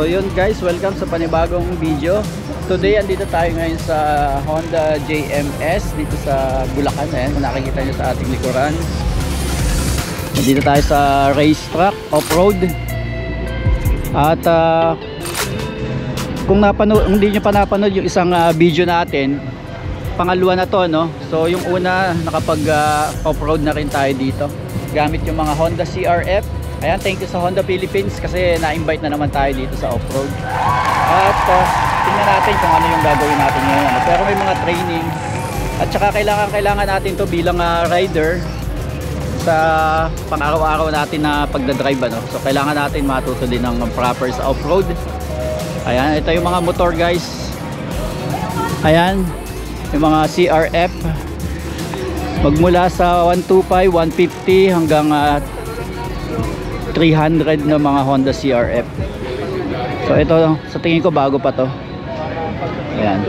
So yun guys, welcome sa panibagong video. Today andito tayo ngayon sa Honda JMS dito sa Bulacan. Ayan, kung nakikita nyo sa ating likuran. Dito tayo sa racetrack, off-road. At kung hindi nyo pa napanood yung isang video natin, pangalawa na to, no? So yung una, nakapag off-road na rin tayo dito gamit yung mga Honda CRF. Ayan, thank you sa Honda Philippines kasi na-invite na naman tayo dito sa off-road. At tingnan natin kung ano yung gagawin natin ngayon. Pero may mga training. At saka kailangan natin to bilang rider sa pang-araw-araw natin na pagdadrive, ano? So kailangan natin matuto din ng proper sa off-road. Ayan, ito yung mga motor guys. Ayan, yung mga CRF. Magmula sa 125, 150 hanggang 300 na mga Honda CRF. So ito, sa tingin ko bago pa to. Ayan.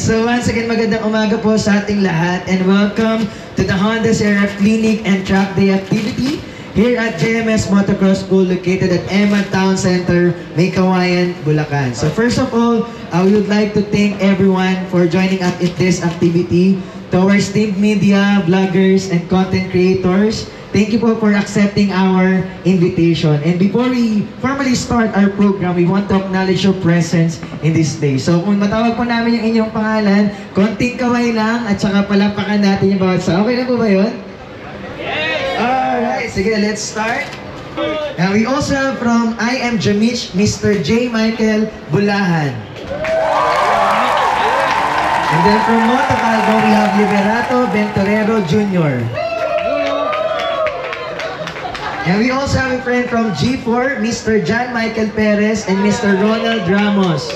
So once again, magandang umaga po sa ating lahat and welcome to the Honda CRF Clinic and Track Day activity here at JMS Motocross School located at Eman Town Center, May Kawayan, Bulacan. So first of all, we would like to thank everyone for joining us in this activity. To our esteemed media, vloggers, and content creators, thank you po for accepting our invitation. And before we formally start our program, we want to acknowledge your presence in this day. So kung matawag po namin yung inyong pangalan, konting kaway lang at saka palapakan natin yung bawat sa. Okay na po ba yun? Yes! Alright, sige, let's start. And we also have from I Am Jamich, Mr. J. Michael Bulahan. And then from Montalvo, we have Liberato Venturero Jr. And we also have a friend from G4, Mr. John Michael Perez and Mr. Ronald Ramos.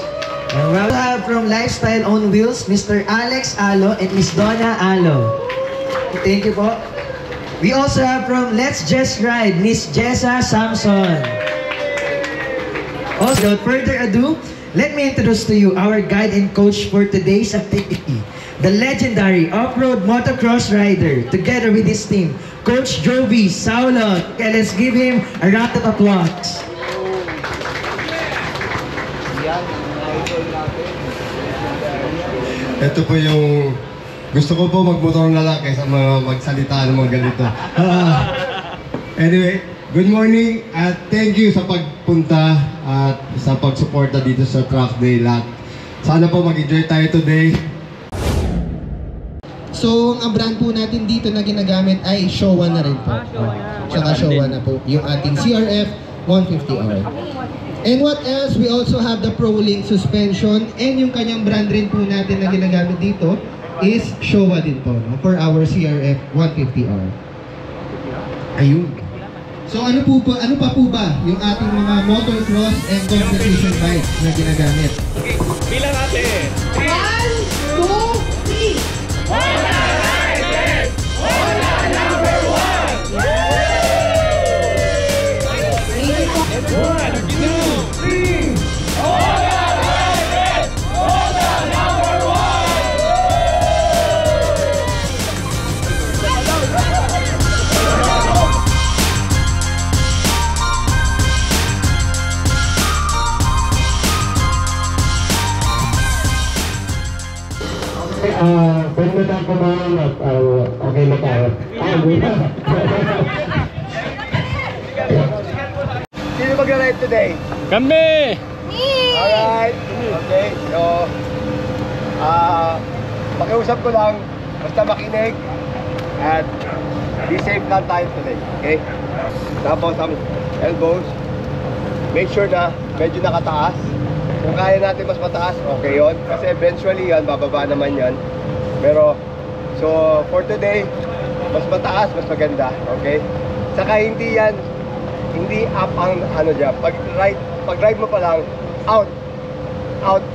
And we also have from Lifestyle on Wheels, Mr. Alex Alo and Miss Donna Alo. Thank you po. We also have from Let's Just Ride, Miss Jessa Samson. Also, without further ado, let me introduce to you our guide and coach for today's activity, the legendary off-road motocross rider, together with his team, Coach Jovi Saulo. Okay, let's give him a round of applause. Ito po yung gusto ko po magmotor na lang kaysa magsalita ng mga ganito. Anyway, good morning at thank you sa pagpunta at sa pagsuporta dito sa Track Day lahat. Sana po mag-enjoy tayo today. So, ang brand po natin dito na ginagamit ay Showa na rin po. Tsaka Showa na po, yung ating CRF 150R. And what else? We also have the ProLink suspension and yung kanyang brand rin po natin na ginagamit dito is Showa din po, no? For our CRF 150R. Ayun. So ano pa po ba yung ating mga motocross and competition bikes na ginagamit? Okay, bilang natin. 1, 2, 3! Honda Riders! Honda number 1! That's 1, 2, 3! Honda Riders! Honda number 1! Pwede na tayo kumain at okay na tayo. Sino mag-ride today? Kami! Alright. Okay. So, pakiusap ko lang, basta makinig at be safe lang tayo today. Okay? Tapos ang elbows, make sure na medyo nakataas. Kung kaya natin mas mataas, okay yon. Kasi eventually yan, bababa naman yan. Pero, so for today, mas mataas, mas maganda, okay? Saka hindi up ang ano dyan. Pag right mo pa lang, out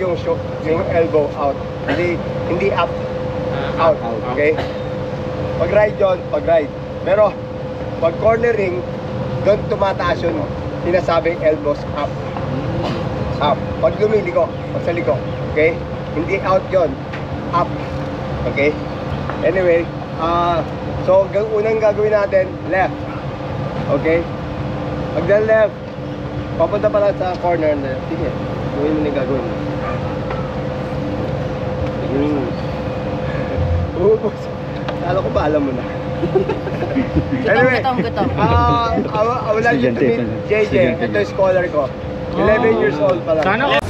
yung elbow out. Hindi up, out, okay? Pag right yun, pag right. Pero pag cornering, doon tumataas yung sinasabing elbows up. Up. Pag lumiliko, pag sa liko, okay? Hindi out yon, up. Okay? Anyway, so unang gagawin natin, left. Okay? Pag na left, papunta pa lang sa corner na, sige, gawin mo na yung gagawin mo. Kala ko ba alam mo na? Anyway, I would like you to meet JJ. Ito yung scholar ko. 11 years old pa lang. Sana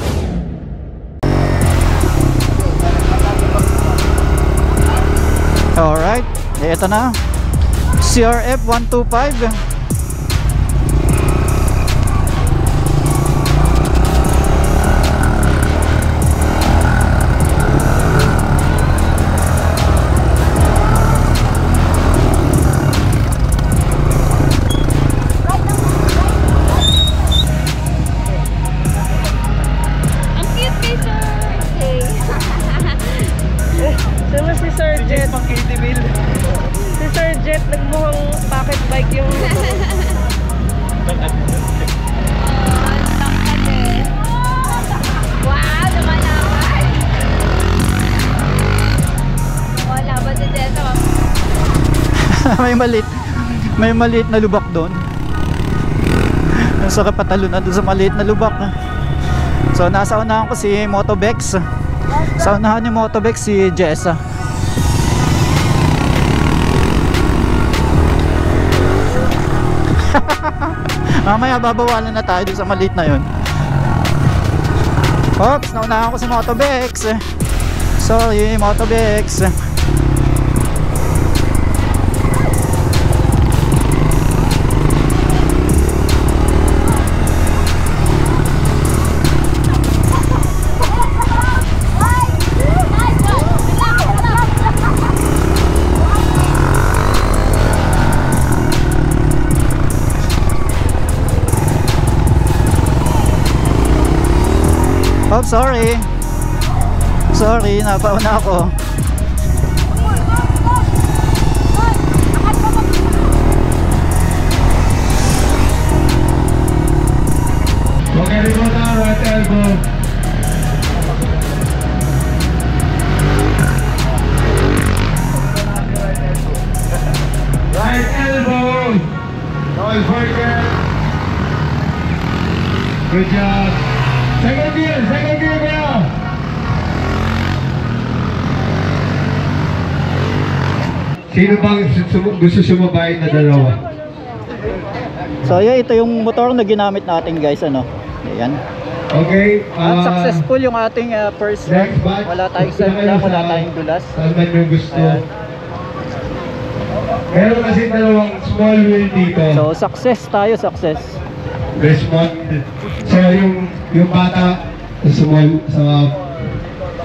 Alright, ito na. CRF 125. Sama si Sir Jet. Si Sir Jet nagmukhang pocket bike yung Wow, lumalaban. Lumalaban si Jet. may maliit na lubak doon. Nasa kapatalunan doon sa maliit na lubak. So nasa unahan ko si Motobex. Sa unahan ni Motobex si Jessa. Mamaya babawalan na tayo doon sa maliit na yun. Oops, naunahan ko si Motobex. Sorry, Motobex. Oh, sorry. Sorry, napauna ako. Okay, go now, right elbow. Right elbow. Don't forget. Good job. Second gear now. Sino bang gusto sumabay na dalawa? So yeah, ito yung motor na ginamit natin guys, ano. Ayan. Okay. At successful yung ating first run. Next batch. Wala tayong semplang, wala tayong dulas. Saan man yung gusto. Ayan. Meron kasi dalawang small wheel dito. So success tayo, success. Desmond. So yung bata small sa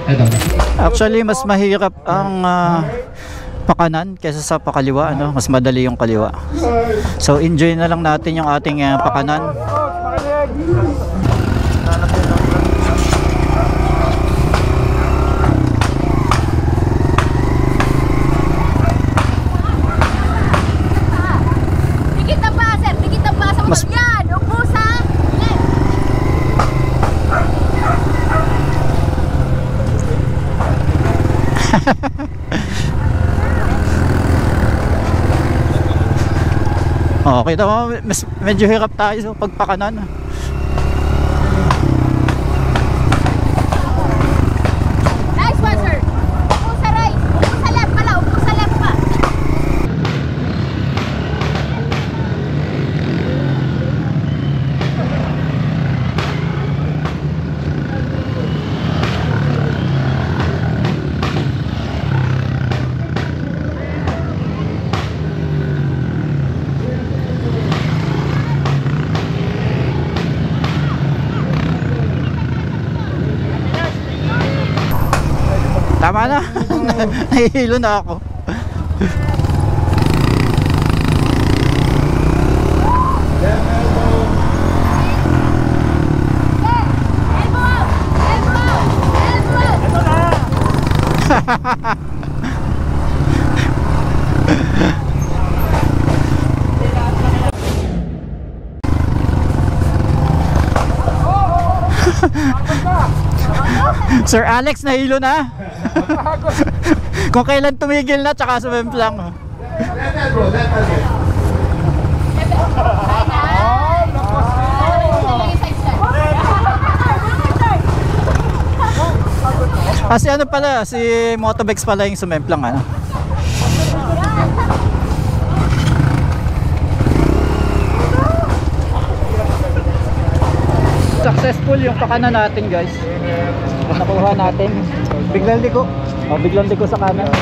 eto. Actually, mas mahirap ang pakanan kaysa sa pakaliwa, ano? Mas madali yung kaliwa. So enjoy na lang natin yung ating pakanan. Pikit na pa, sir. Pikit na pa sa Mas- motor yan. Ubus ha. Left. Oh, kita mo, medyo hirap tayo sa pagpakanan. Nice one, sir. Ubus sa right. Ubus sa left pala. Ubus sa left pa. Tama na. Nahihilo na ako. Sir Alex, nahilo na. Kung kailan tumigil na, tsaka sumemplang. Kasi ano pala, si Motobex pala yung sumemplang ano. Successful yung pakanan natin guys. Nakuha natin. Biglang liko. Oh, biglang liko sa kanan. 1,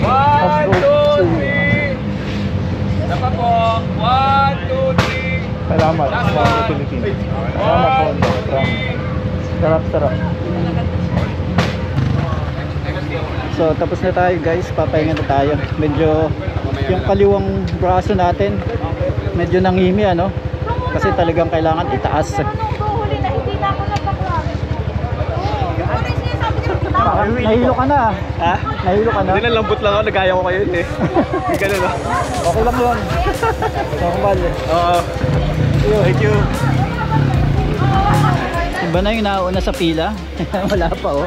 2, 3. Dapat po. 1, 2, 3. Salamat. Philippines. Salamat po. Sarap, sarap. So tapos na tayo guys, papahinga na tayo. Medyo yung kaliwang braso natin medyo nangimi ano. Kasi talagang kailangan itaas. Nahilo ka na. Ha? Nahilo ka na. Hindi na lambot lang ako, nagaya ko kayo eh. Hindi ka na no? Okay lang yun. Normal eh. Oo. Thank you. Iba na yung nauna sa pila. Wala pa oh.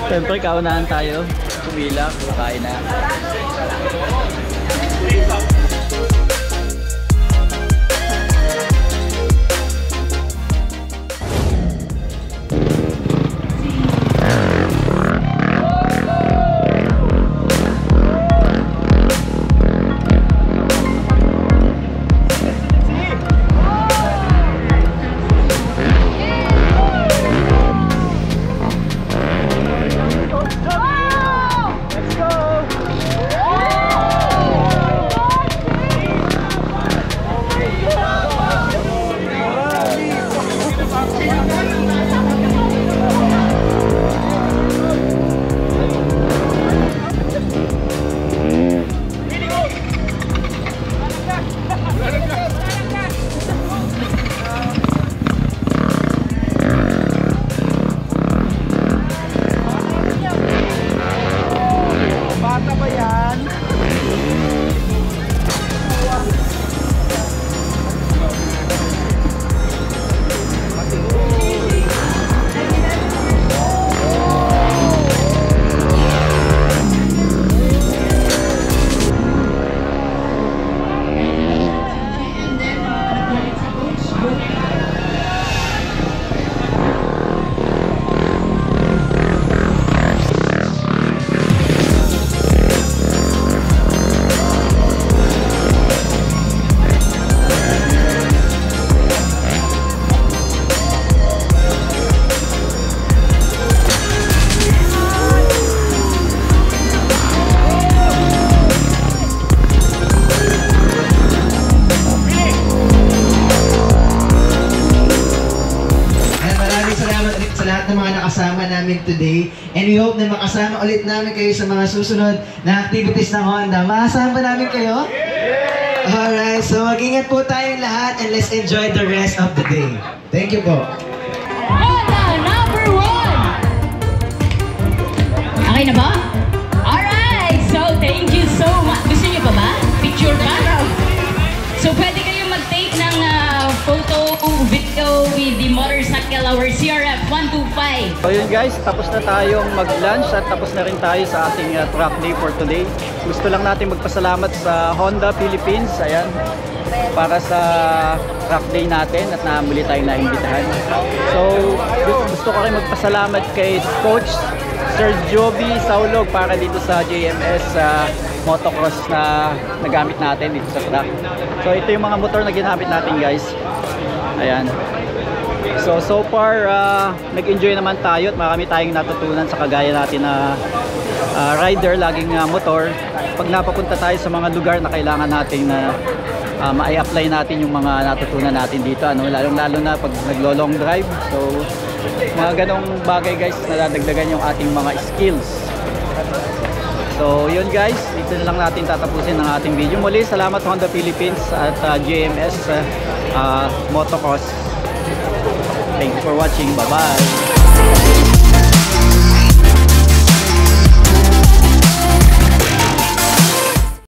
Siyempre kaunahan tayo. Pumila, kain na. Kasama namin today, and we hope na makasama ulit namin kayo sa mga susunod na activities ng Honda. Makasama ba namin kayo? Yeah! Alright, so mag-ingat po tayong lahat and let's enjoy the rest of the day. Thank you po. Honda number 1! Okay na ba? Alright! So, thank you so much. Gusto niyo pa ba? Picture ba? So, pwede kayo mag-take ng photo, video with the motorcycle, our CRF 125. So yun guys, tapos na tayong mag-lunch at tapos na rin tayo sa ating track day for today. Gusto lang natin magpasalamat sa Honda Philippines, ayan, para sa track day natin at muli tayong naimbitahan. So gusto ko rin magpasalamat kay Coach Sir Joby Saulog para dito sa JMS motocross na nagamit natin dito sa track. So ito yung mga motor na ginamit natin guys. Ayan. So far nag-enjoy naman tayo at marami tayong natutunan sa kagaya natin na rider, laging motor. Pag napapunta tayo sa mga lugar na kailangan natin na ma-apply natin yung mga natutunan natin dito, ano, lalo na pag naglo-long drive. So mga ganong bagay guys, nadadagdagan yung ating mga skills. So yun guys, dito na lang natin tatapusin ang ating video. Muli, salamat Honda Philippines at JMS Motocross. Thank you for watching. Bye-bye.